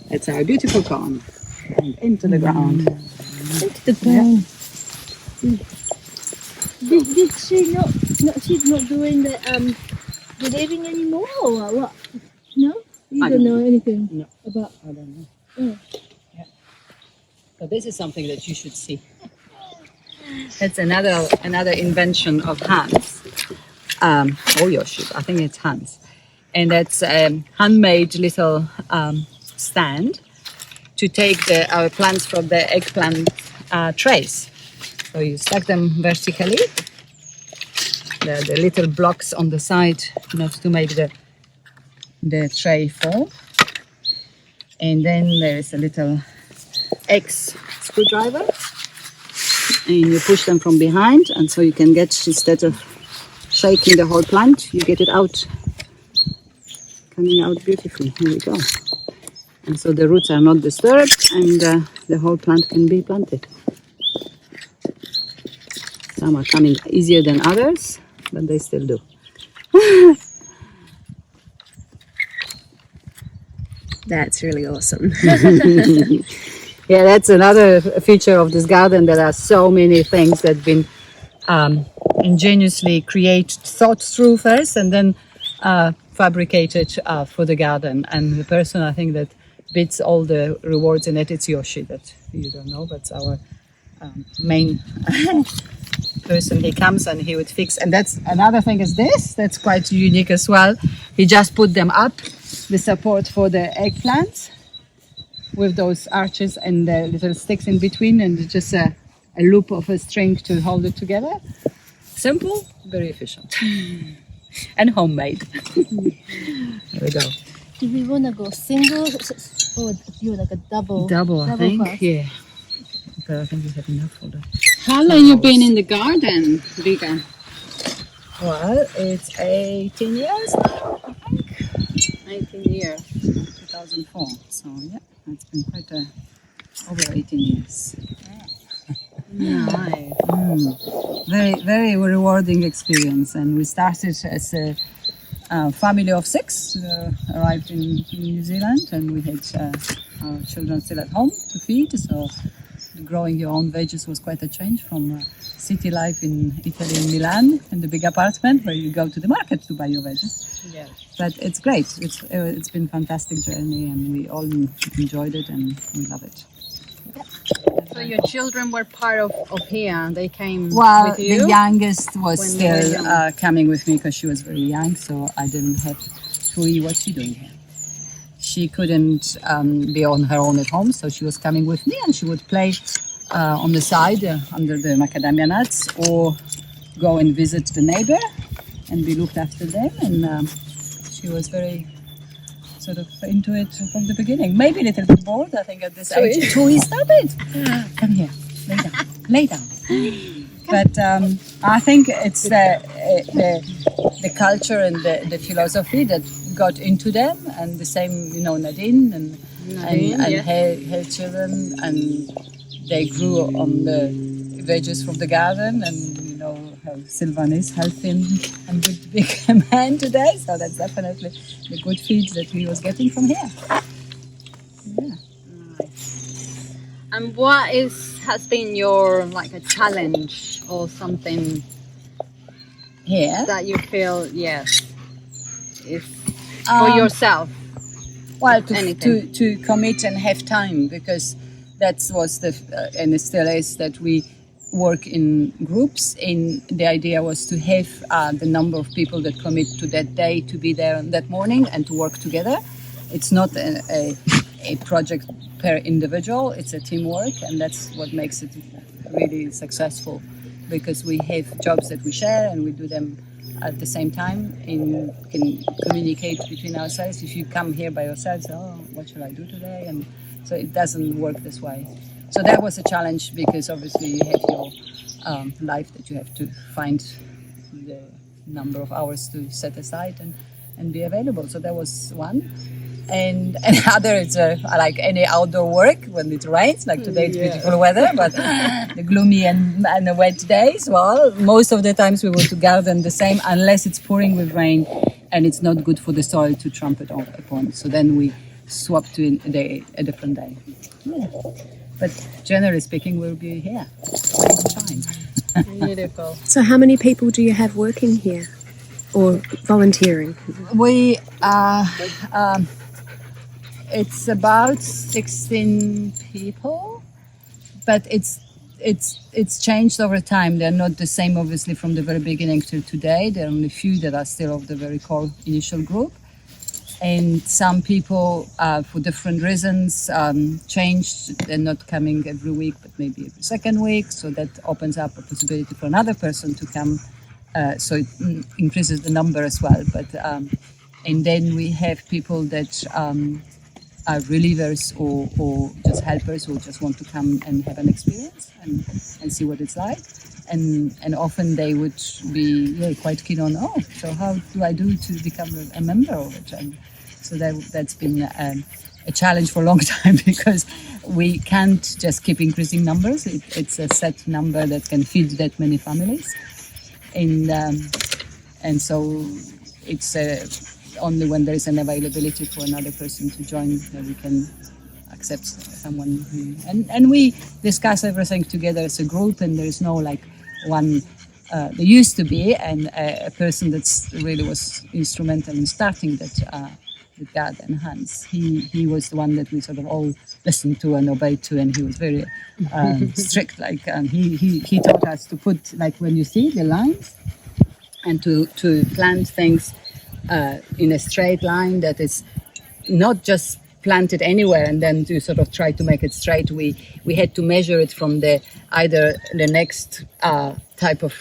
It's our beautiful corn. And into the ground. Into the ground. Did she not she's not doing the living anymore or what? No? You don't know anything No. about. I don't know. Oh. Yeah. So this is something that you should see. That's another invention of Hans. Or Yoshi, I think it's Hans. And that's a handmade little stand to take our plants from the eggplant trays. So you stack them vertically, the little blocks on the side, not to make the tray fall. And then there is a little X screwdriver, and you push them from behind, and so you can get, instead of shaking the whole plant, you get it out, coming out beautifully. Here we go. And so the roots are not disturbed, and the whole plant can be planted. Some are coming easier than others, but they still do. That's really awesome. Yeah, that's another feature of this garden. There are so many things that have been ingeniously thought through first, and then fabricated for the garden. And the person, I think, that beats all the rewards in it, it's Yoshi, that you don't know, but it's our main person. He comes and he would fix. And that's another thing is this, that's quite unique as well. He just put them up, the support for the eggplants, with those arches and the little sticks in between, and just a loop of a string to hold it together. Simple, very efficient. And homemade. There we go. Do we want to go single or do like a double? Double, I think. first? Yeah. Okay, I think we have enough for that. How long you been in the garden, Wiga? Well, it's 18 years now, I think. 18 years, 2004. So yeah, it's been quite over 18 years. Nice. Very, very rewarding experience. And we started as a family of 6, arrived in New Zealand, and we had our children still at home to feed. So growing your own veggies was quite a change from city life in Italy, in Milan, in the big apartment where you go to the market to buy your veggies. Yeah. But it's great. It's been a fantastic journey, and we all enjoyed it, and we love it. So your children were part of here. They came Well, with you? the youngest was When you were still young. coming with me because she was very young, so I didn't have to what's she doing here. She couldn't be on her own at home, so she was coming with me, and she would play on the side under the macadamia nuts, or go and visit the neighbor and be looked after them. And she was very sort of into it from the beginning. Maybe a little bit bored, I think, at this age. Tui, stop it! Come here, lay down. But I think it's the culture and the philosophy that got into them, and the same, Nadine and her children, and they grew on the veggies from the garden, and how Sylvan is healthy and good big man today, so that's definitely the good feeds that he was getting from here. Yeah. Nice. And what has been your a challenge or something Here? that you feel is for yourself? Well, Anything. to commit and have time, because that was and it still is, that we work in groups, and the idea was to have the number of people that commit to that day to be there on that morning and to work together. It's not a project per individual, it's a teamwork, and that's what makes it really successful, because we have jobs that we share and we do them at the same time, and can communicate between ourselves. If you come here by yourselves, what should I do today? And so it doesn't work this way. So that was a challenge, because obviously you have your life that you have to find the number of hours to set aside and be available. So that was one. And another, it's like any outdoor work when it rains, like today it's beautiful weather, but the gloomy and the wet days, well, most of the times we go to garden the same, unless it's pouring with rain and it's not good for the soil to trample upon. So then we swap to a different day. But generally speaking, we'll be here. Fine. Beautiful. So how many people do you have working here or volunteering? We it's about 16 people, but it's changed over time. They're not the same, obviously, from the very beginning to today. There are only a few that are still of the very core initial group. And some people, for different reasons, changed. They're not coming every week, but maybe every second week. So that opens up a possibility for another person to come. So it increases the number as well. But and then we have people that are relievers or just helpers who just want to come and have an experience and see what it's like. And often they would be quite keen on, so how do I do to become a member of it? And so that's been a challenge for a long time because we can't just keep increasing numbers. It's a set number that can feed that many families. And so it's only when there is an availability for another person to join that we can accept someone. And we discuss everything together as a group, and there is no like one. There used to be, and a person that's really was instrumental in starting that the garden, Hans. He was the one that we sort of all listened to and obeyed to, and he was very strict. Like he taught us to put, like when you see the lines, and to plant things in a straight line that is not just planted anywhere and then to sort of try to make it straight. We had to measure it from either the next type of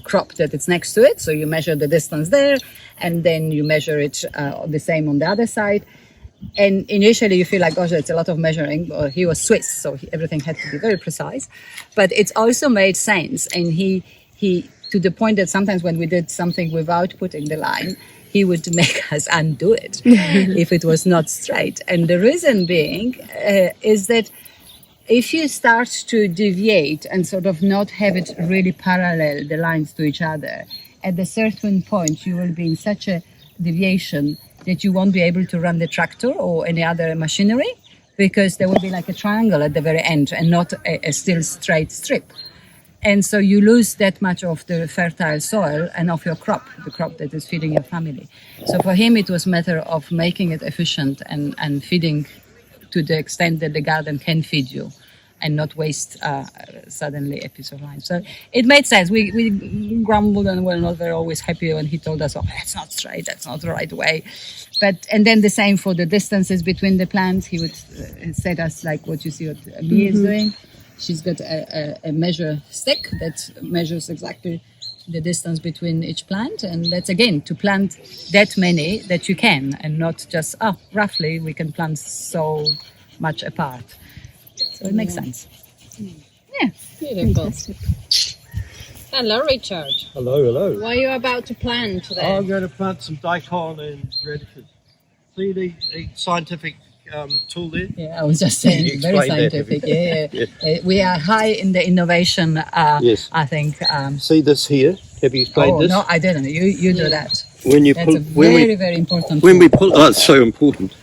crop that is next to it. So you measure the distance there, and then you measure it the same on the other side. And initially you feel like, gosh, it's a lot of measuring. Well, he was Swiss, so everything had to be very precise. But it's also made sense. And he to the point that sometimes when we did something without putting the line, he would make us undo it if it was not straight. And the reason being is that if you start to deviate and sort of not have it really parallel, the lines to each other, at a certain point you will be in such a deviation that you won't be able to run the tractor or any other machinery, because there will be like a triangle at the very end and not a still straight strip. And so you lose that much of the fertile soil and of your crop, the crop that is feeding your family. So for him, it was a matter of making it efficient and feeding to the extent that the garden can feed you and not waste suddenly a piece of land. So it made sense. We grumbled and were not very always happy when he told us, that's not straight, that's not the right way. And then the same for the distances between the plants. He would set us like what you see what Mia is doing. She's got a measure stick that measures exactly the distance between each plant. And that's, again, to plant that many that you can, and not just, roughly we can plant so much apart. So it makes sense. Yeah. Beautiful. Hello, Richard. Hello. What are you about to plant today? I'm going to plant some daikon and radishes. See the scientific tool there? Yeah, I was just saying, very scientific. Yeah. We are high in the innovation, Yes. I think. See this here? Have you explained this? No, I didn't. You do that. When you That's pull, a very important when tool. we pull, it's so important.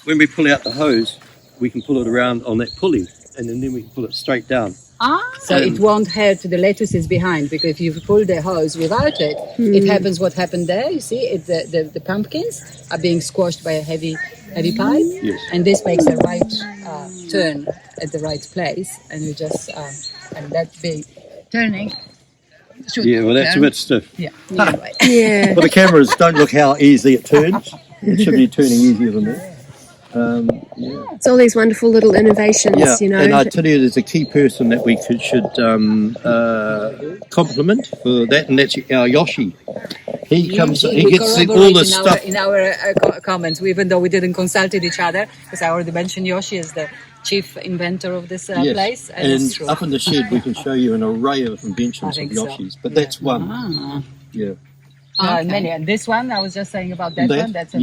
When we pull out the hose, we can pull it around on that pulley, and then we can pull it straight down. So it won't hurt the lettuces behind, because if you pull the hose without it, it happens what happened there. You see, the pumpkins are being squashed by a heavy pipe, Yes. and this makes a right turn at the right place, and you just and that big turning. That's a bit stiff. Yeah. Anyway. Yeah. Well, the cameras don't look how easy it turns. It should be turning easier than that. It's all these wonderful little innovations, you know. And I tell you, there's a key person that we should compliment for that, and that's our Yoshi. He gets all the stuff. In our comments, even though we didn't consult each other, because I already mentioned Yoshi is the chief inventor of this place. And it's true. Up in the shed, we can show you an array of inventions of Yoshi's, but that's one. Yeah. Many. And this one, I was just saying about that one. That's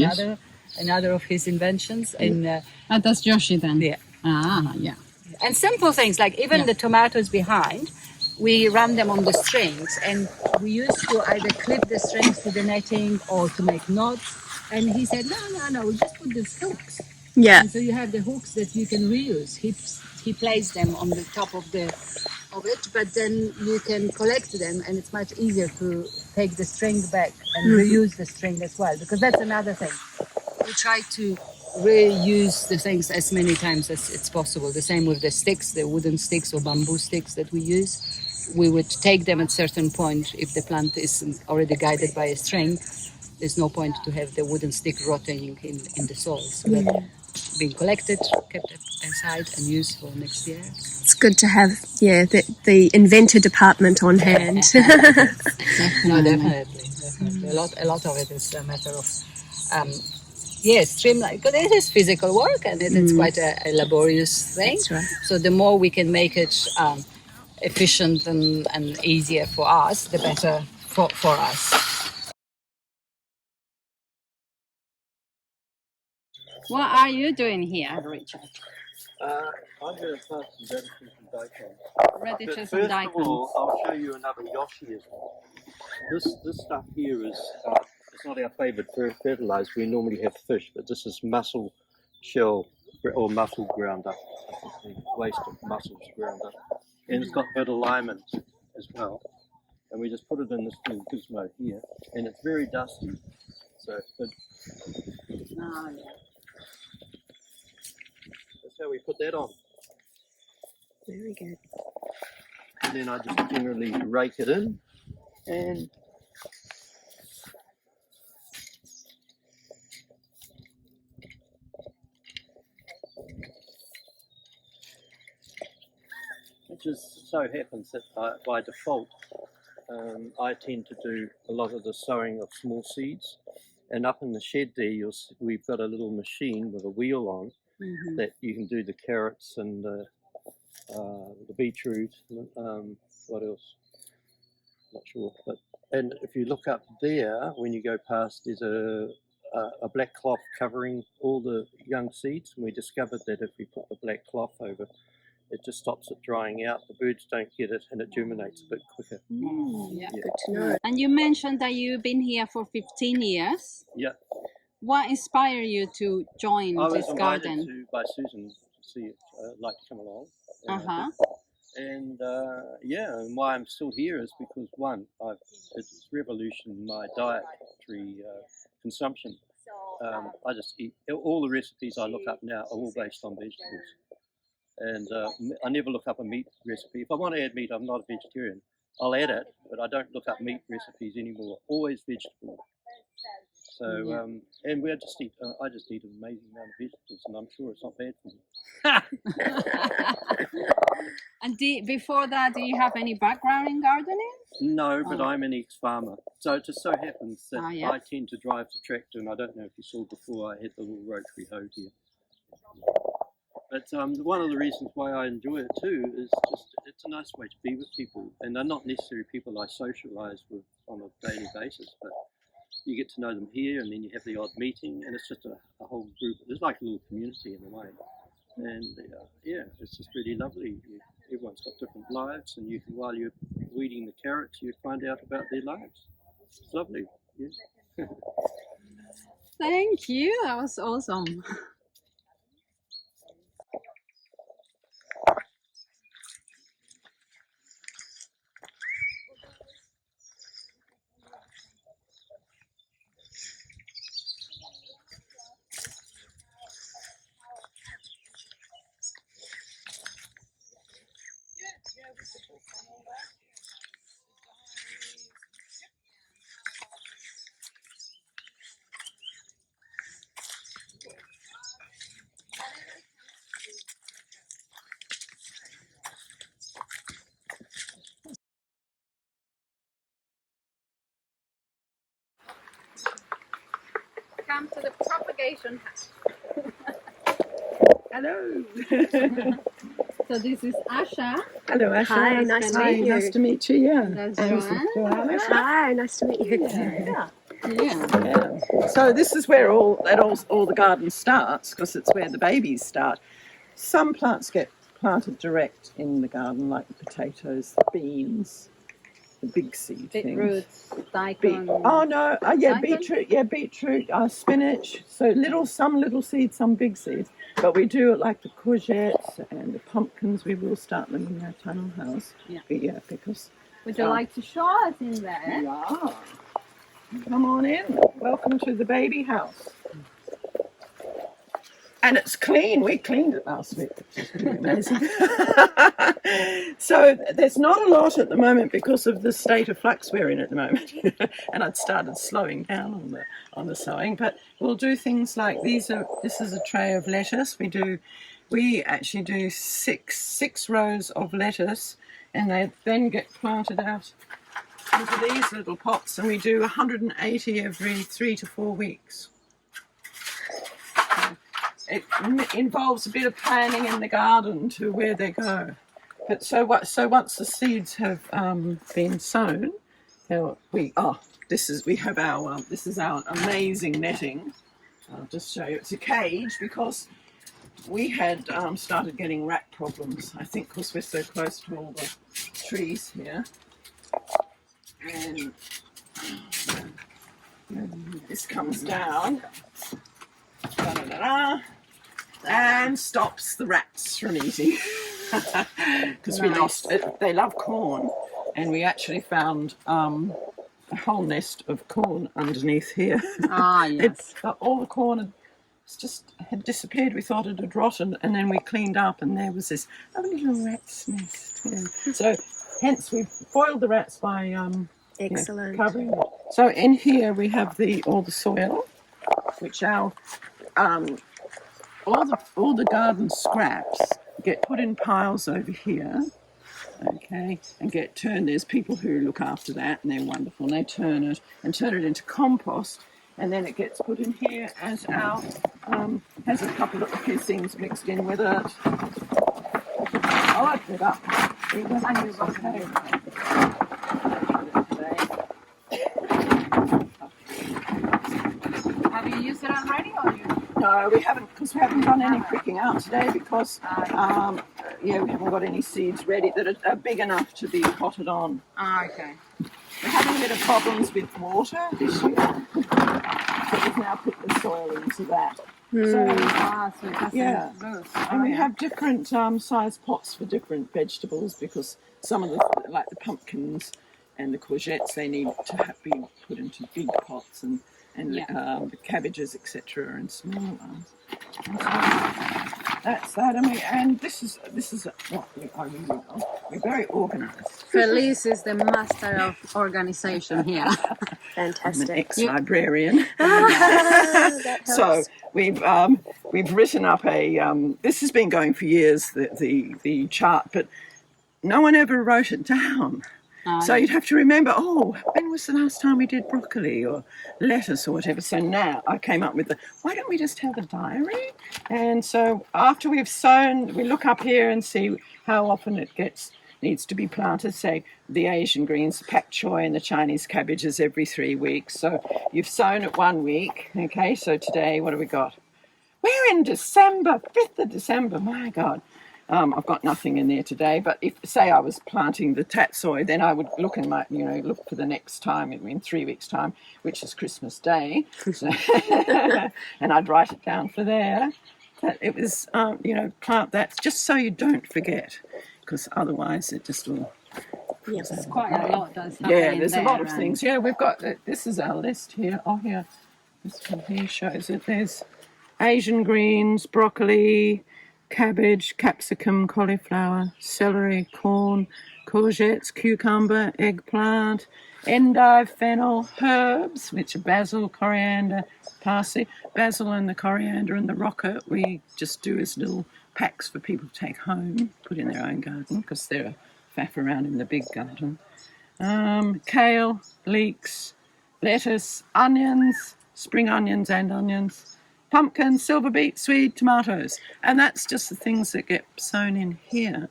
another of his inventions. And that's Yoshi then. Yeah. Yeah. And simple things like even the tomatoes behind. we run them on the strings, and we used to either clip the strings to the netting or to make knots. And he said, no, we just put the hooks. Yeah. And so you have the hooks that you can reuse. He placed them on the top of it, but then you can collect them, and it's much easier to take the string back and reuse the string as well, because that's another thing. We try to reuse the things as many times as it's possible. The same with the sticks, the wooden sticks or bamboo sticks that we use. We would take them at a certain point. If the plant is already guided by a string, there's no point to have the wooden stick rotting in the soil. So that being collected, kept aside and used for next year. It's good to have, the inventor department on hand. No, definitely. A lot of it is a matter of, streamline. Because it is physical work, and it's quite a laborious thing. That's right. So the more we can make it efficient and easier for us, the better for us. What are you doing here, Richard? I'm going to plant some radishes and daikon. Radishes But and first of daikon. all, I'll show you another yoshi as well. This stuff here is it's not our favourite fertiliser. We normally have fish, but this is mussel shell or mussel ground up, waste of mussels ground up, and it's got a bit of lime in it as well. And we just put it in this little gizmo here, and it's very dusty, so it's good. Oh, yeah. That's how we put that on. Very good. And then I just generally rake it in, and it just so happens that by default I tend to do a lot of the sowing of small seeds, and up in the shed there we've got a little machine with a wheel on that you can do the carrots and the beetroot, what else? Not sure, and if you look up there, when you go past, there's a black cloth covering all the young seeds, and we discovered that if we put the black cloth over, it just stops it drying out. The birds don't get it, and it germinates a bit quicker. Yeah. Good to know. And you mentioned that you've been here for 15 years. Yeah. What inspired you to join I was this invited garden? by Susan to see if I'd like to come along. And and why I'm still here is because it's revolutioned my dietary consumption. I just eat all the recipes I look up now are all based on vegetables, and I never look up a meat recipe. If I want to add meat, I'm not a vegetarian. I'll add it, but I don't look up meat recipes anymore. Always vegetable. So and I just eat an amazing amount of vegetables, and I'm sure it's not bad for me. And before that, do you have any background in gardening? No, but I'm an ex-farmer. So it just so happens that yeah. I tend to drive the tractor, and I don't know if you saw before, I had the little rotary hoe here. But one of the reasons why I enjoy it too is just it's a nice way to be with people, and they're not necessarily people I socialise with on a daily basis, but you get to know them here, and then you have the odd meeting, and it's just a whole group. It's like a little community in a way, and it's just really lovely. Everyone's got different lives, and you can, while you're weeding the carrots, you find out about their lives. It's lovely. Yeah. Thank you. That was awesome. Come to the propagation house. Hello. So this is Asha. Hello, Asha. Hi, nice to meet you. Nice to meet you. Yeah. That's And Joanne. Hi, nice to meet you. Yeah. Yeah. So this is where all the garden starts, because it's where the babies start. Some plants get planted direct in the garden, like the potatoes, the beans, the big seed things. Beetroots, daikon. Beetroot, spinach. So some little seeds, some big seeds. But we do it like the courgettes and the pumpkins. We will start them in our tunnel house. Yeah. Because. Would you like to show us in there? Yeah. Come on in. Welcome to the baby house. And it's clean. We cleaned it last week, which is pretty amazing. So there's not a lot at the moment because of the state of flux we're in at the moment. And I'd started slowing down on the sowing. But we'll do things like this is a tray of lettuce. We actually do six rows of lettuce, and they then get planted out into these little pots, and we do 180 every 3 to 4 weeks. It involves a bit of planning in the garden to where they go. But so once the seeds have been sown, this is our amazing netting. I'll just show you. It's a cage because we had started getting rat problems. I think because we're so close to all the trees here. And this comes down. And stops the rats from eating because we lost it. They love corn, and we actually found a whole nest of corn underneath here. Yes. All the corn had disappeared. We thought it had rotten, and then we cleaned up, and there was this lovely little rat's nest. Yeah. So hence we foiled the rats by excellent covering it. So in here we have all the soil, which all the garden scraps get put in piles over here, okay, and get turned. There's people who look after that, and they're wonderful. And they turn it into compost, and then it gets put in here as has a couple of things mixed in with it. I'll open it up. Have you used it already, or you? No, we haven't, because we haven't done any pricking out today because, we haven't got any seeds ready that are big enough to be potted on. Okay. We're having a bit of problems with water this year, so we've now put the soil into that. So it doesn't lose. And we have different size pots for different vegetables because some of like the pumpkins and the courgettes, they need to be put into big pots, and the cabbages, etc., and small ones. And so that's that. And this is what we are really well. We're very organised. Felice is the master of organisation here. Fantastic. I'm an ex-librarian. So we've written up this has been going for years, the chart, but no one ever wrote it down. So you'd have to remember, when was the last time we did broccoli or lettuce or whatever? So now I came up with why don't we just have a diary? And so after we've sown, we look up here and see how often it needs to be planted. Say the Asian greens, the pak choi and the Chinese cabbages every 3 weeks. So you've sown it 1 week. Okay, so today, what have we got? We're in December, 5th of December, my God. I've got nothing in there today, but if, say, I was planting the tatsoi, then I would look look for the next time in 3 weeks' time, which is Christmas Day, and I'd write it down for there. That it was, plant that just so you don't forget, because otherwise it just will. Yes, It's quite a lot does happen. Yeah, there's a lot of things. Yeah, we've got this is our list here. Oh, here, this one here shows it. There's Asian greens, broccoli, cabbage, capsicum, cauliflower, celery, corn, courgettes, cucumber, eggplant, endive, fennel, herbs, which are basil, coriander, parsley. Basil and the coriander and the rocket we just do as little packs for people to take home, put in their own garden, because they're faff around in the big garden. Kale, leeks, lettuce, onions, spring onions and onions, pumpkin, silver beet, swede, tomatoes, and that's just the things that get sown in here.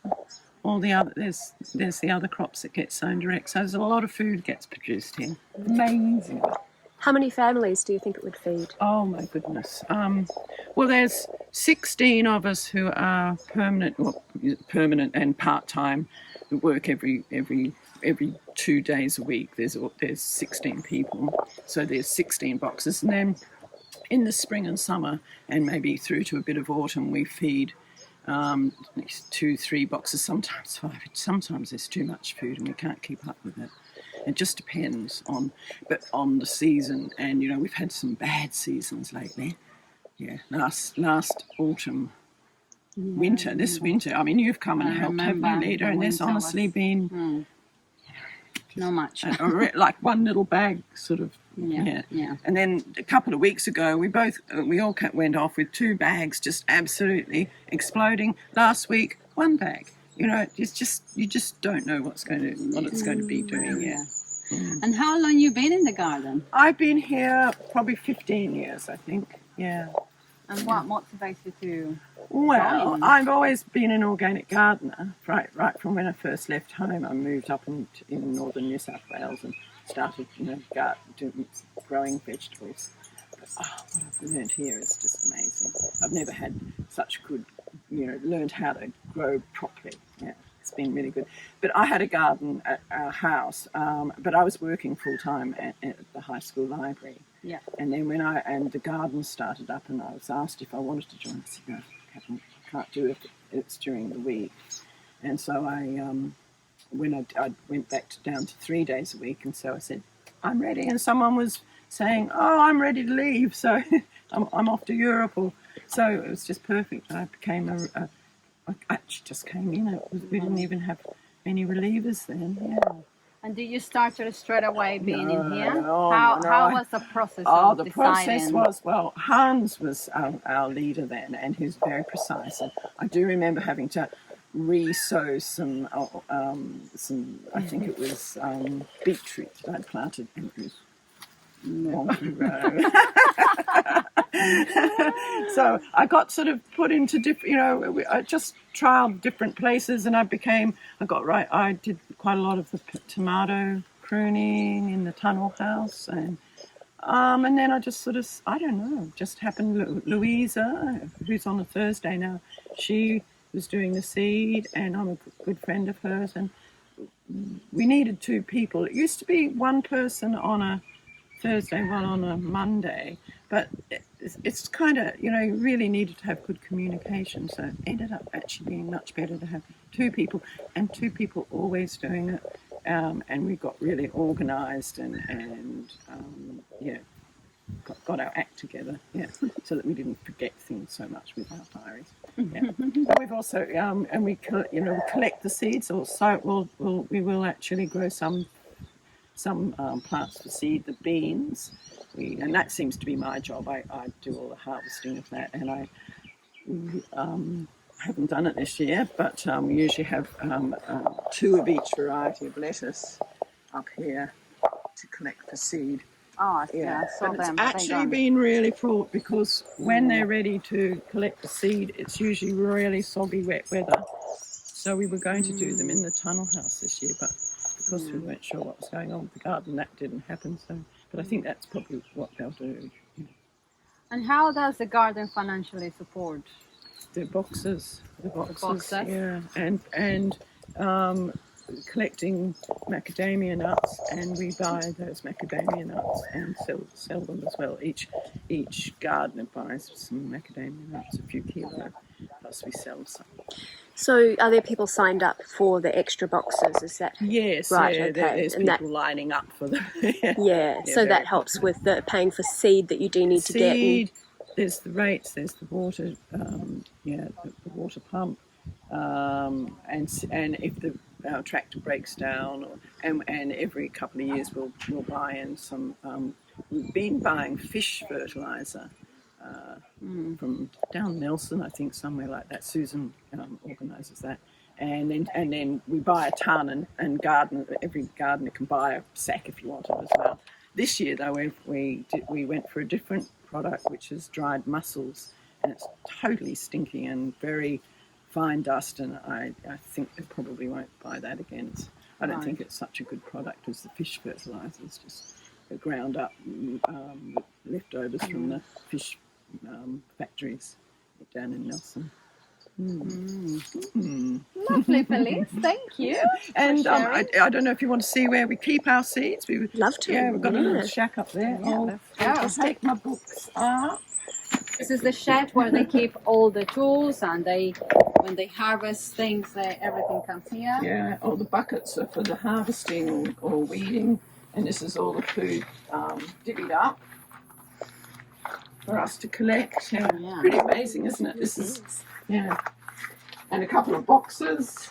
All the other there's the other crops that get sown direct. So there's a lot of food gets produced here. Amazing. How many families do you think it would feed? Oh my goodness. Well, there's 16 of us who are permanent and part-time, who work every 2 days a week. There's 16 people, so there's 16 boxes. And then in the spring and summer, and maybe through to a bit of autumn, we feed 2-3 boxes, sometimes 5. Sometimes there's too much food and we can't keep up with it. It just depends on the season, and we've had some bad seasons lately. Yeah, last autumn, winter. This winter, I mean, you've come and helped, haven't you, Lida? And there's honestly been not much. like one little bag, sort of. Yeah. And then a couple of weeks ago, we all went off with 2 bags, just absolutely exploding. Last week, 1 bag. It's just you just don't know what it's going to be doing. Yeah. And how long you been in the garden? I've been here probably 15 years, I think. Yeah. And what motivates you to? Well, I've always been an organic gardener. Right from when I first left home, I moved up in northern New South Wales and started, growing vegetables. But, what I've learned here is just amazing. I've never had such good, learned how to grow properly. Yeah, it's been really good. But I had a garden at our house, but I was working full time at the high school library. Yeah. And then the garden started up, and I was asked if I wanted to join. I said, no, I can't do it. It's during the week. And so I went back down to 3 days a week, and so I said, I'm ready. And someone was saying, I'm ready to leave, so I'm off to Europe. So it was just perfect. I became I actually just came in. We didn't even have any relievers then. Yeah. And did you start straight away being in here? No, how was the process of the deciding? process was, Hans was our leader then, and he was very precise. And I do remember having to re-sow some I think it was beetroot that I'd planted, and it was wonky row. So I got sort of put into different, I just trialed different places, and I did quite a lot of the tomato pruning in the tunnel house, and then I just sort of, I don't know, just happened. Louisa, who's on a Thursday now, she was doing the seed, and I'm a good friend of hers, and we needed 2 people. It used to be 1 person on a Thursday, 1 on a Monday, but it's kind of, you really needed to have good communication, so it ended up actually being much better to have 2 people, and 2 people always doing it, and we got really organised and got our act together, so that we didn't forget things so much with our diaries. Yeah. But we've also, and we collect the seeds, also we will actually grow some plants for seed, the beans, and that seems to be my job. I do all the harvesting of that, and I haven't done it this year, but we usually have 2 of each variety of lettuce up here to collect the seed. Oh, yeah. But it's actually been really fraught, because when they're ready to collect the seed, it's usually really soggy, wet weather. So we were going to do them in the tunnel house this year, but because we weren't sure what was going on with the garden, that didn't happen. But I think that's probably what they'll do. And how does the garden financially support? The boxes, boxes. Yeah, and collecting macadamia nuts, and we buy those macadamia nuts and sell them as well. Each gardener buys some macadamia nuts, a few kilos, plus we sell some. So are there people signed up for the extra boxes? Is that yes? Right, yeah, okay. There's people lining up for them. So that helps with the paying for seed that you do need to get. Seed. There's the rates. There's the water. The water pump. And if our tractor breaks down, and every couple of years we'll buy in some. We've been buying fish fertiliser. From down Nelson, I think, somewhere like that. Susan organises that, and then we buy a ton, and every gardener can buy a sack if you want it as well. This year though, we went for a different product, which is dried mussels, and it's totally stinky and very fine dust, and I think they probably won't buy that again. I don't think it's such a good product as the fish fertiliser. It's just ground up leftovers from the fish factories. down in Nelson. Lovely, Felice. Thank you. And I don't know if you want to see where we keep our seeds. We would Love to. Yeah, we've got a little shack up there. I'll take my books up. This is the shed where they keep all the tools, and when they harvest things, everything comes here. Yeah, all the buckets are for the harvesting or weeding, and this is all the food divvied up for us to collect. Yeah. Pretty amazing, isn't it? This is and a couple of boxes.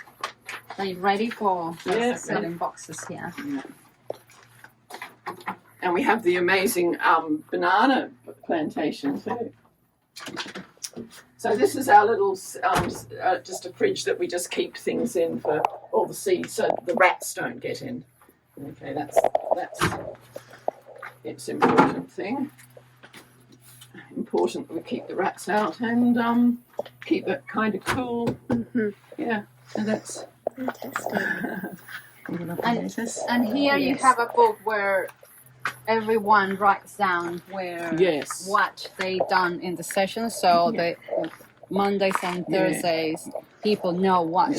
They're ready for selling boxes here. Yeah. And we have the amazing banana plantation too. So this is our little, just a fridge that we just keep things in for all the seeds, so the rats don't get in. Okay, that's it's an important thing. Important that we keep the rats out and keep it kind of cool. Yeah, so that's Fantastic. And here you have a book where everyone writes down what they done in the session, so the Mondays and Thursdays people know what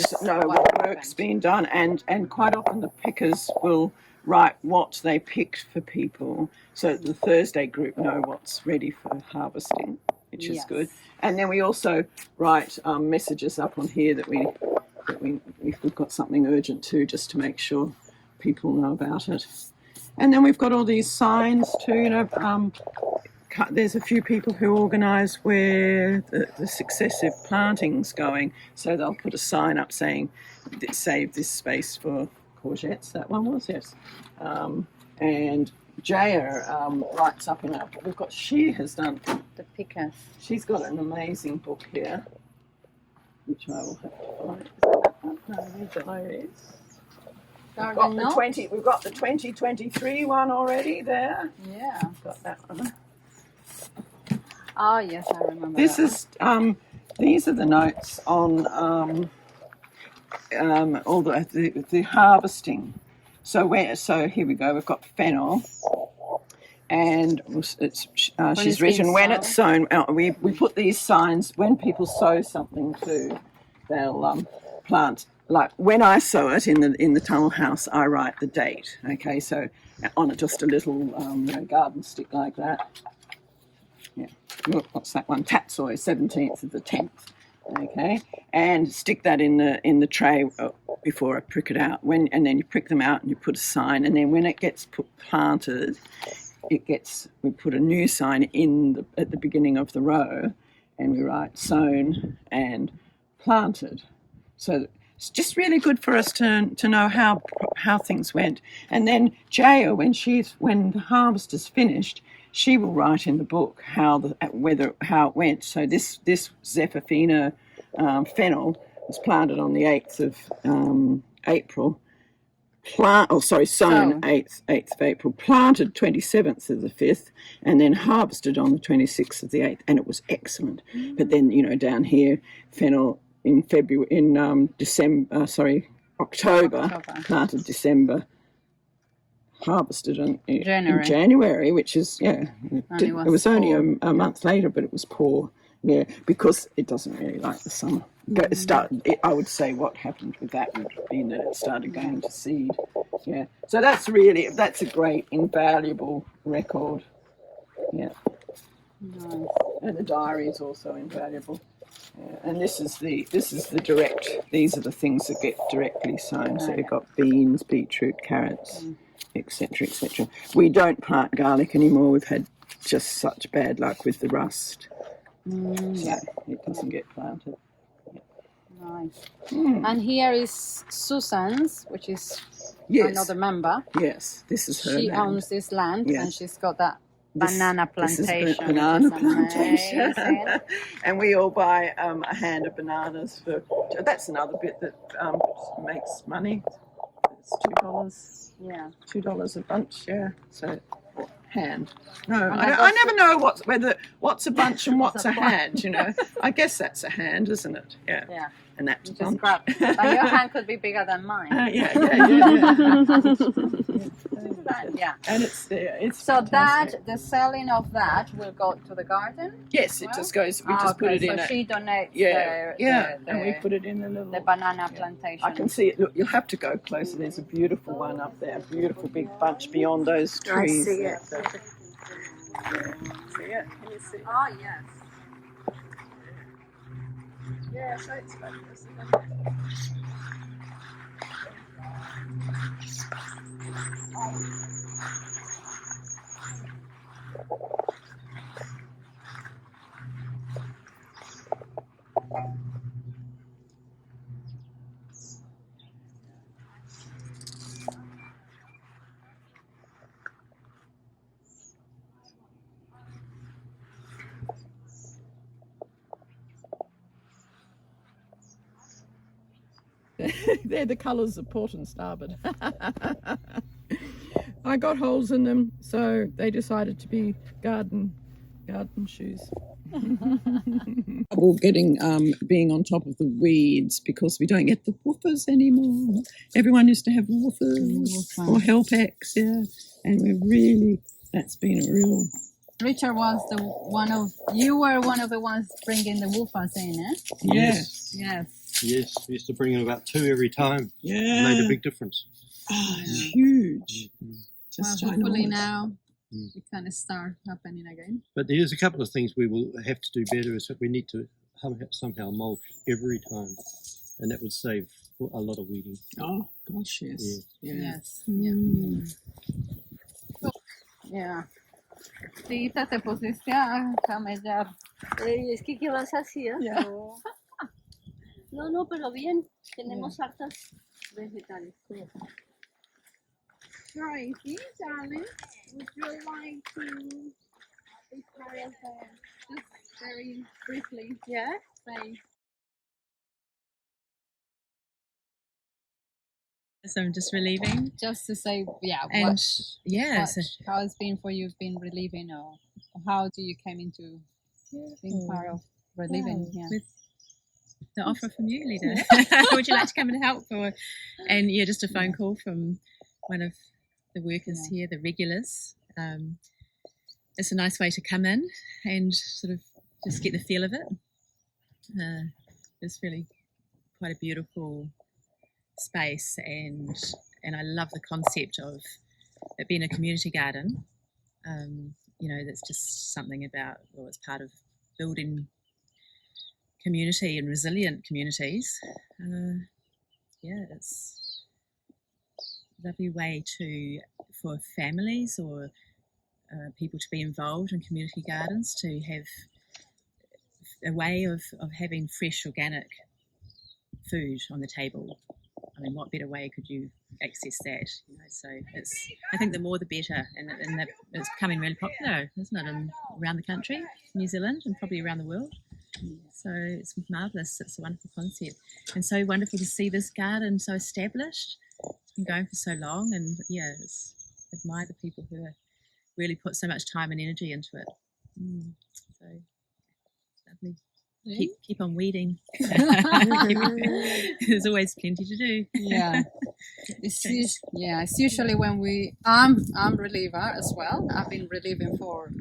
work's been done, and quite often the pickers will write what they picked for people, so that the Thursday group know what's ready for harvesting, which is good. And then we also write messages up on here that if we've got something urgent too, just to make sure people know about it. And then we've got all these signs too, there's a few people who organise where the successive planting's going, so they'll put a sign up saying, save this space for courgettes, that one was, yes. And Jaya writes up in our book, she has done the pickers. She's got an amazing book here, which I will have to find. We've got the 2023 one already there. Yeah. Got that one. Oh yes, I remember. These are the notes on all the harvesting. So here we go. We've got fennel, and she's written when it's sown. We put these signs when people sow something too. They'll plant. Like when I sow it in the tunnel house, I write the date. Okay, so on just a little garden stick like that. Yeah, what's that one? Tatsoi, 17th of the 10th. Okay, and stick that in the tray before I prick it out. And then you prick them out and you put a sign. And then when it gets planted, we put a new sign at the beginning of the row, and we write sown and planted. So it's just really good for us to know how things went. And then Jaya, when the harvest is finished, she will write in the book how it went. So this Zephyrina fennel was planted on the 8th of April. Sown 8th of April, planted 27th of the 5th, and then harvested on the 26th of the 8th, and it was excellent. But then down here, fennel in October, planted December, harvested in January, which is it was only a month later, but it was poor, because it doesn't really like the summer. I would say what happened with that would have been that it started going to seed. Yeah, so that's a great, invaluable record. Yeah, nice. And the diary is also invaluable. Yeah. And this is the direct. These are the things that get directly sown. So you've got beans, beetroot, carrots, etc., etc. We don't plant garlic anymore. We've had just such bad luck with the rust, so it doesn't get planted. Nice. And here is Susan's, which is another member. Yes, this is her. She owns this land, and she's got that banana plantation. This is banana plantation. And we all buy a hand of bananas for. That's another bit that makes money. It's $2. Yeah, $2 a bunch. Yeah, so. Hand. No, I never know what's a bunch and what's a hand. I guess that's a hand, isn't it? Yeah. Yeah. And that's a bunch. Your hand could be bigger than mine. Yeah. plan. Yeah. And it's there. It's so fantastic. the selling of that will go to the garden. Yes, it just goes. We just put it in. So she donates. And we put it in the banana plantation. I can see it. Look, you'll have to go closer. There's a beautiful one up there. Beautiful big bunch beyond those trees. I see it. See it? Can you see it? Oh yes. Yeah, so it's fabulous. They're the colours of port and starboard. I got holes in them, so they decided to be garden shoes. Getting being on top of the weeds because we don't get the woofers anymore. Everyone used to have woofers or helpeks, and that's been a real. Richard was you were one of the ones bringing the woofers in, eh? Yes. Yes, we used to bring in about 2 every time. Yeah. It made a big difference. Oh, it's huge. Just hopefully now it can start happening again. But there's a couple of things we will have to do better is that we need to somehow mulch every time, and that would save a lot of weeding. Oh, gosh, yes. Yes. Yeah. Sí, te pusiste a camellar. Es que ¿qué vas hacia? No, pero bien. Tenemos hartas vegetales. Tracey, darling, would you like to be part of just very briefly? Yeah. Say. So I'm just relieving. Just to say, And how it's been for you been relieving, or how do you came into being part of relieving? With the offer from you, Lida. Would you like to come and help? And just a phone call from one of the workers here, the regulars. It's a nice way to come in and sort of just get the feel of it. It's really quite a beautiful space, and I love the concept of it being a community garden. That's just something about, it's part of building community and resilient communities. It's a lovely way for families or people to be involved in community gardens, to have a way of having fresh organic food on the table. I mean, what better way could you access that? So I think the more the better, and it's becoming really popular, isn't it, around the country, New Zealand, and probably around the world. So it's marvellous. It's a wonderful concept, and so wonderful to see this garden so established. It's been going for so long, and admire the people who really put so much time and energy into it. So lovely. Keep on weeding. There's always plenty to do. It's usually when I'm reliever as well. I've been relieving for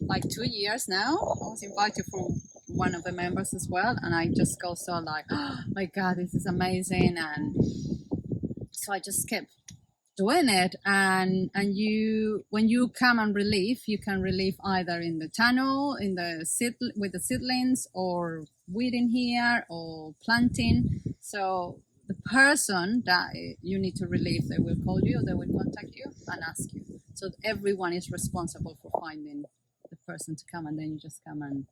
like 2 years now. I was invited from one of the members as well, and I just go so like, oh my God, this is amazing, and so I just kept doing it. And when you come and relieve, you can relieve either in the tunnel, with the seedlings, or weeding here, or planting. So the person that you need to relieve, they will call you, they will contact you and ask you. So everyone is responsible for finding the person to come, and then you just come, and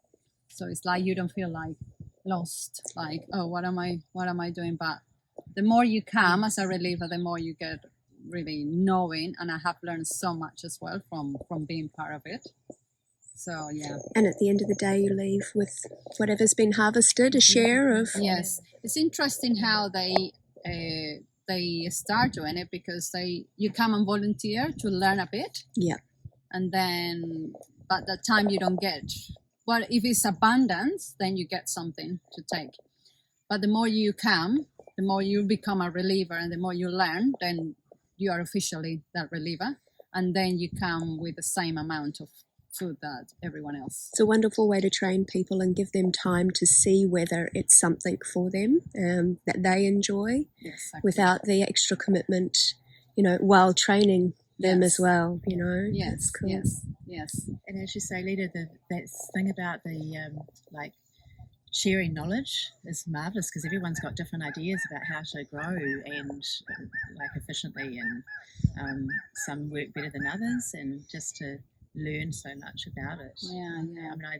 so it's like you don't feel like lost, like, oh, what am I doing? But the more you come as a reliever, the more you get really knowing, and I have learned so much as well from being part of it. So and at the end of the day, you leave with whatever's been harvested, a share of. Yes, it's interesting how they start doing it, because you come and volunteer to learn a bit, and then but that time you don't get. But if it's abundance, then you get something to take. But the more you come, the more you become a reliever, and the more you learn, then you are officially that reliever. and then you come with the same amount of food that everyone else. It's a wonderful way to train people and give them time to see whether it's something for them that they enjoy, Exactly. without the extra commitment, while training them Yes. as well. Yes, That's cool. yes. And as you say, Lida, that thing about the like sharing knowledge is marvellous, because everyone's got different ideas about how to grow and like efficiently, and some work better than others, and just to learn so much about it. Yeah. I mean, I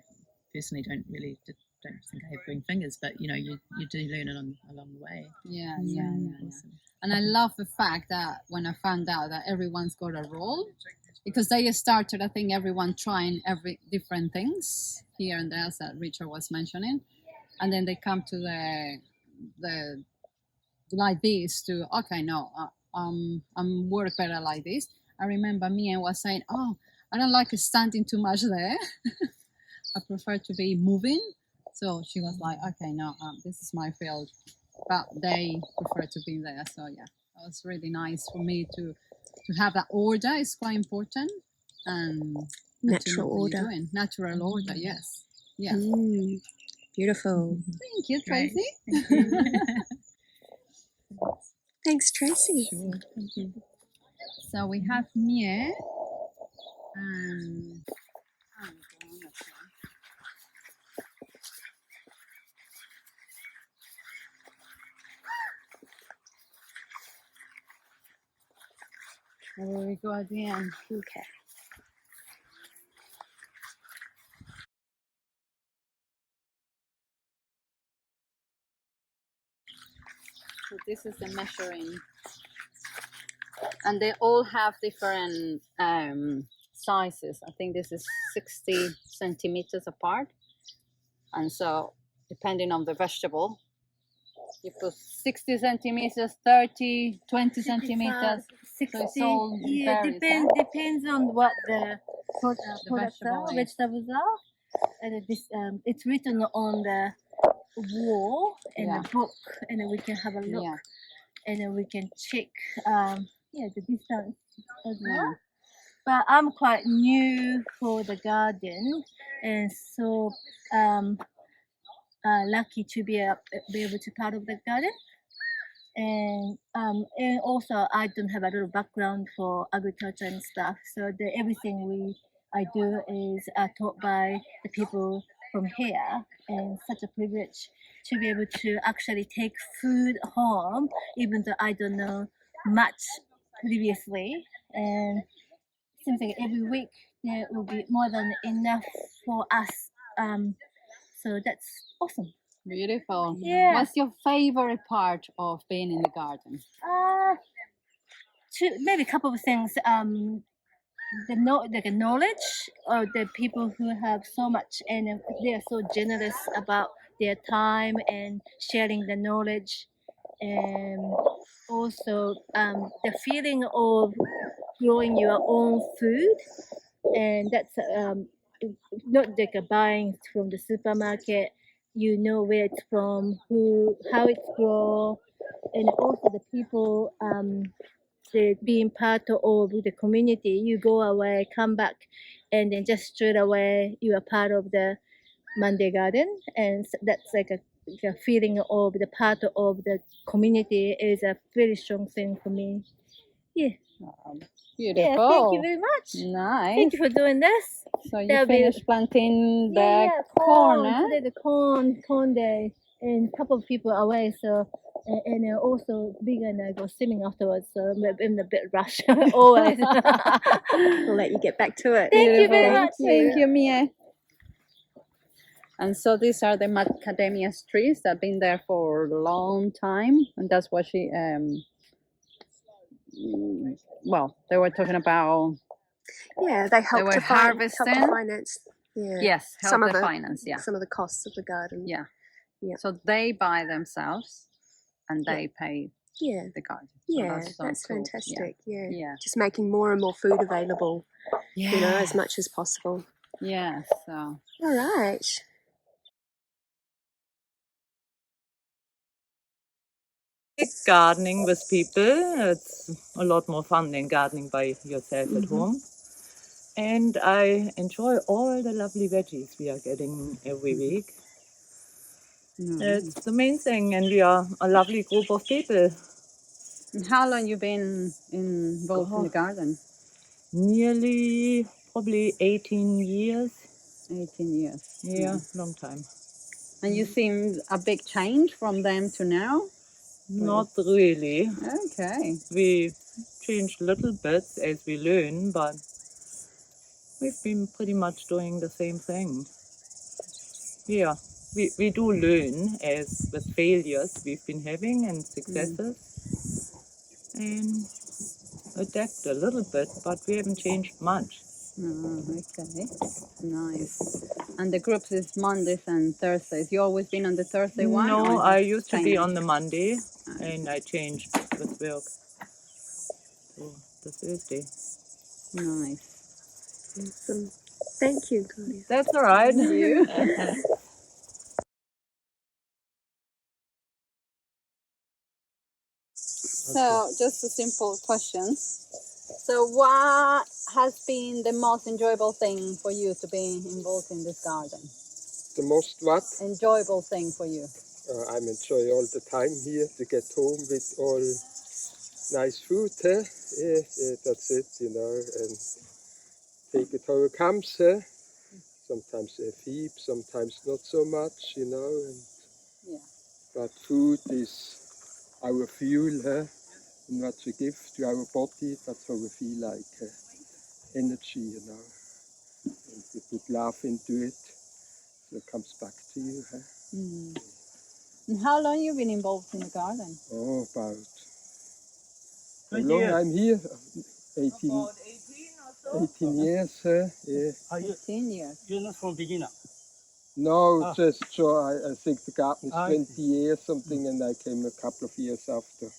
personally don't think I have green fingers, but you do learn it along the way. Yeah. Awesome. And I love the fact that when I found out that everyone's got a role, because they started, I think, everyone trying different things here and there, as that Richard was mentioning, and then they come to the like this to, okay, no, I'm work better like this. I remember Mia was saying, oh, I don't like standing too much there. I prefer to be moving. So she was like, okay, no, this is my field. But they prefer to be there. So yeah, it was really nice for me to have that order. It's quite important. And Natural order. Natural order, yes. Yeah. Beautiful. Thank you, Tracey. Thank you. Thanks, Tracey. Sure. Thank you. So we have Mie. And there we go again. Okay. So this is the measuring, and they all have different sizes. I think this is 60 centimeters apart, and so depending on the vegetable, you put 60 centimeters, 30, 20 centimeters. 60, So it's all varies, depends on what the products vegetable are, is. vegetables are. And it's written on the wall in the book, and then we can have a look, and then we can check the distance as well. But I'm quite new for the garden, and so lucky to be able to part of the garden. And also I don't have a little background for agriculture and stuff, so everything I do is taught by the people from here, and such a privilege to be able to actually take food home, even though I don't know much previously. And it seems like every week there will be more than enough for us. So that's awesome. Beautiful. Yeah. What's your favorite part of being in the garden? Maybe a couple of things. The knowledge of the people who have so much, and they are so generous about their time and sharing the knowledge, and also the feeling of growing your own food, and that's not like buying from the supermarket. You know where it's from, how it's grown, and also the people. Being part of the community, you go away, come back, and then just straight away you are part of the Monday Garden, and that's like a feeling of the part of the community is a very strong thing for me. Yeah. Beautiful. Yeah, thank you very much. Nice. Thank you for doing this. So you finished planting the corn, eh? Today the corn day, and a couple of people away, so. And also, Wiga and I go swimming afterwards, so I'm in a bit rush always. We'll let you get back to it. Thank you very much. Thank you, Mia. And so these are the macadamia trees that have been there for a long time, and that's what she they were talking about. Yeah, they help were to harvesting. help to finance. Yeah. Yes, help some of the the finance. Yeah, some of the costs of the garden. yeah. Yeah. So they buy themselves, and they pay the garden. Yeah, So that's cool. fantastic. Yeah. Just making more and more food available. As much as possible. Yes. So. All right. Gardening with people, it's a lot more fun than gardening by yourself at home. And I enjoy all the lovely veggies we are getting every week. It's the main thing, and we are a lovely group of people. And how long you been involved in the garden? Nearly, probably 18 years. 18 years. Yeah, long time. And you seem a big change from then to now? Not really. Okay. We changed little bits as we learn, but we've been pretty much doing the same thing. Yeah, we do learn as with failures we've been having and successes and adapt a little bit, but we haven't changed much. Oh, okay. Nice. And the groups is Mondays and Thursdays. You always been on the Thursday one? No, or I just used to be changed? on the Monday and I changed with work to the Thursday. Nice. Awesome. Thank you, Claudia. That's all right. Thank you. So, just a simple question. So, what has been the most enjoyable thing for you to be involved in this garden? The most what? Enjoyable thing for you? I'm enjoying all the time here to get home with all nice food. Yeah, that's it, you know, and take it how it comes. Sometimes feed, sometimes not so much, you know. And, but food is our fuel, and what we give to our body, that's how we feel like energy, you know. And you put love into it, so it comes back to you. And how long you been involved in the garden? Oh, about how long I'm here? 18 years. Yeah. 18 years. You're not from beginner? No, just so I think the garden is 20 years something, and I came a couple of years after.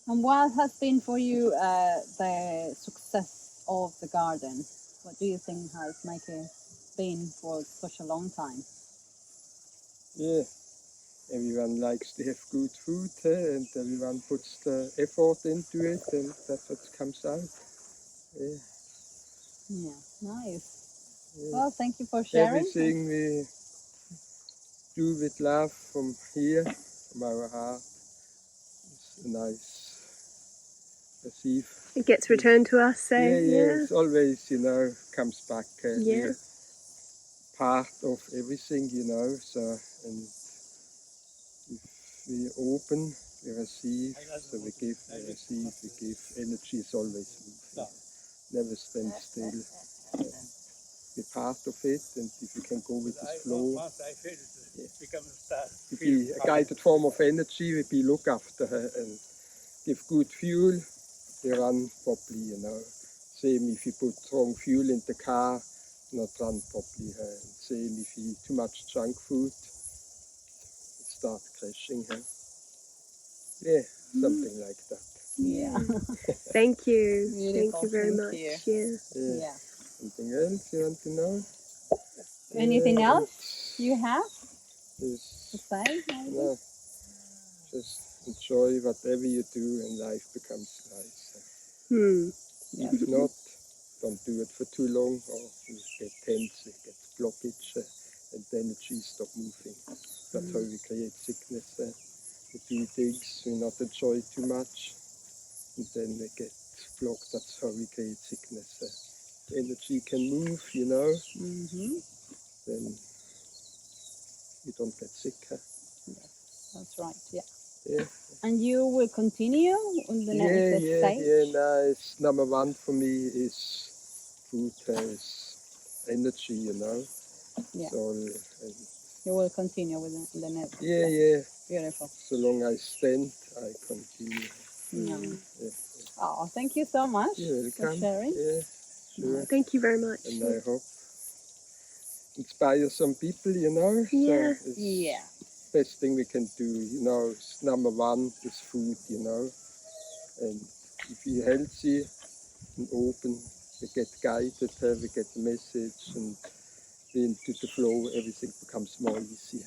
And what has been for you the success of the garden? What do you think has made it been for such a long time? Yeah, everyone likes to have good food, and everyone puts the effort into it, and that's what comes out. Yeah, nice. Yeah. Well, thank you for sharing. Everything we do with love from here, from our heart, is nice. Receive. It gets returned to us, so yeah. It's always, you know, comes back. Yeah. Part of everything, you know. So, and if we open, we receive. So we give, we receive, we give. Energy is always moving. Never stand still. Be part of it, and if you can go with this flow, to be a guided form of energy, we be look after her and give good fuel. They run properly, you know. Same if you put wrong fuel in the car, not run properly. Same if you eat too much junk food, it start crashing. Yeah, something like that. Yeah. Thank you. Beautiful. Thank you very Thank much. you. Yeah. Yeah. Something else you want to know? Anything else you have to Just, say? Maybe? no, just enjoy whatever you do and life becomes nice. If not, don't do it for too long or you get tense, you get blockage and the energy stop moving. That's how we create sickness. We do things we not enjoy too much and then we get blocked. That's how we create sickness. The energy can move, you know, then you don't get sick. That's right, Yeah. And you will continue on the next stage? Yeah, nice. Number one for me is food, is energy, you know. Yeah. So, you will continue with the next stage? Yeah. Beautiful. So long I stand, I continue. Yeah. Oh, thank you so much for sharing. Yeah, sure. Thank you very much. And I hope inspire some people, you know. Yeah. So best thing we can do, you know, is number one is food, you know. And if you're healthy and open, we get guided, we get the message, and into the flow, everything becomes more easy.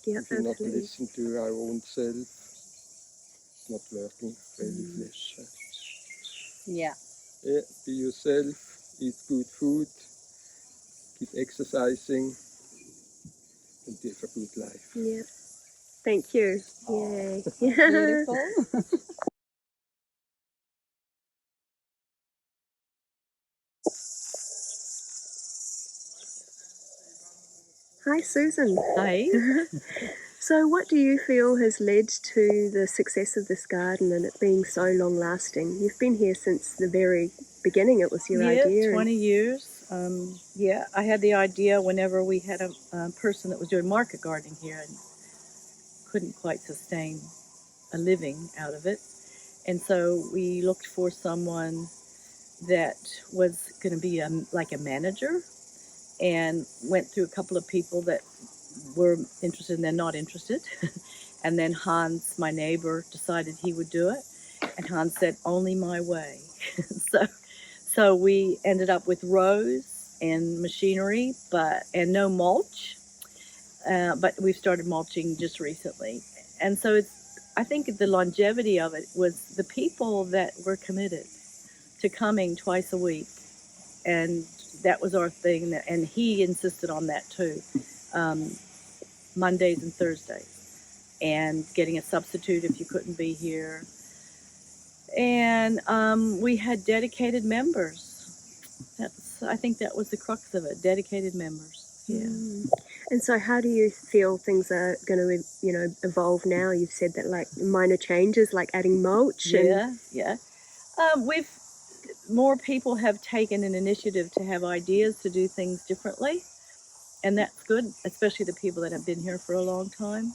Yeah, if we not absolutely. listen to our own self, it's not working really flesh. Yeah. Yeah, be yourself, eat good food, keep exercising, and live a good life. Yeah. Thank you. Yay. Beautiful. Hi, Susan. Hi. So what do you feel has led to the success of this garden and it being so long lasting? You've been here since the very beginning. It was your idea. 20 years. Yeah, I had the idea whenever we had a person that was doing market gardening here and couldn't quite sustain a living out of it. And so we looked for someone that was going to be like a manager, and went through a couple of people that were interested and then not interested. And then Hans, my neighbor, decided he would do it. And Hans said, only my way. So we ended up with rows and machinery, and no mulch. But we've started mulching just recently. And so I think the longevity of it was the people that were committed to coming twice a week. And that was our thing. And he insisted on that too. Mondays and Thursdays, and getting a substitute if you couldn't be here. And we had dedicated members. I think that was the crux of it, dedicated members. Yeah. And so how do you feel things are going to, evolve now? You've said that like minor changes, like adding mulch. Yeah. More people have taken an initiative to have ideas to do things differently. And that's good, especially the people that have been here for a long time.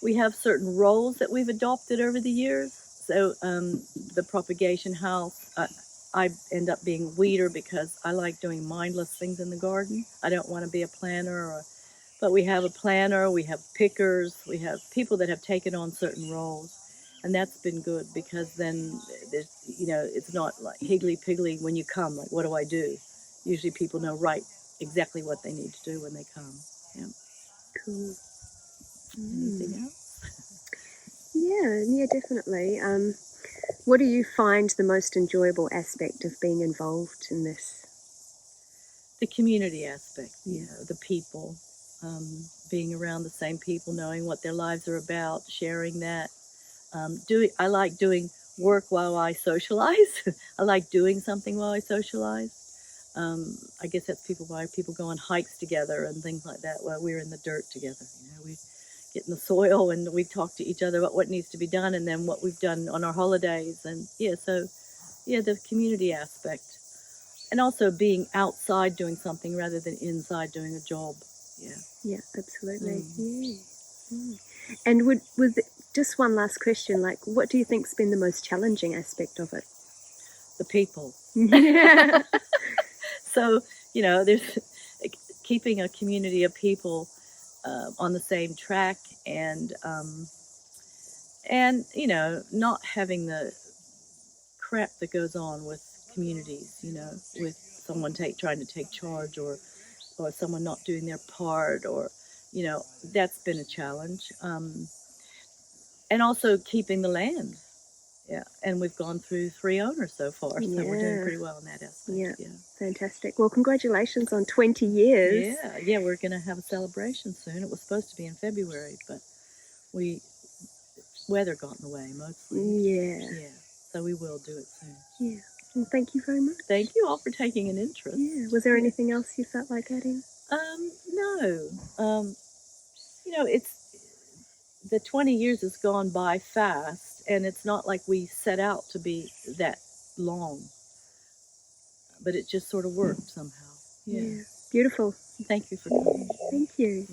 We have certain roles that we've adopted over the years. So the propagation house, I end up being weeder because I like doing mindless things in the garden. I don't want to be a planner, but we have a planner, we have pickers, we have people that have taken on certain roles. And that's been good because then, it's not like higgly-piggly when you come, like, what do I do? Usually people know exactly what they need to do when they come. Yeah. Cool. Anything else? Yeah, definitely. What do you find the most enjoyable aspect of being involved in this? The community aspect, the people, being around the same people, knowing what their lives are about, sharing that. I like doing work while I socialize. I like doing something while I socialize. I guess that's why people go on hikes together and things like that while we're in the dirt together. We get in the soil and we talk to each other about what needs to be done and then what we've done on our holidays. And the community aspect. And also being outside doing something rather than inside doing a job. Yeah, absolutely. And just one last question, like what do you think's been the most challenging aspect of it? The people. So, there's keeping a community of people on the same track and not having the crap that goes on with communities, with someone trying to take charge or someone not doing their part or, that's been a challenge. And also keeping the land. Yeah, and we've gone through 3 owners so far, so we're doing pretty well in that aspect. Yeah, fantastic. Well, congratulations on 20 years. Yeah, we're going to have a celebration soon. It was supposed to be in February, but weather got in the way mostly. Yeah, so we will do it soon. Yeah, well, thank you very much. Thank you all for taking an interest. Yeah, was there anything else you felt like adding? No. It's the 20 years has gone by fast, and it's not like we set out to be that long, but it just sort of worked somehow. Yeah. Beautiful. Thank you for coming. Thank you.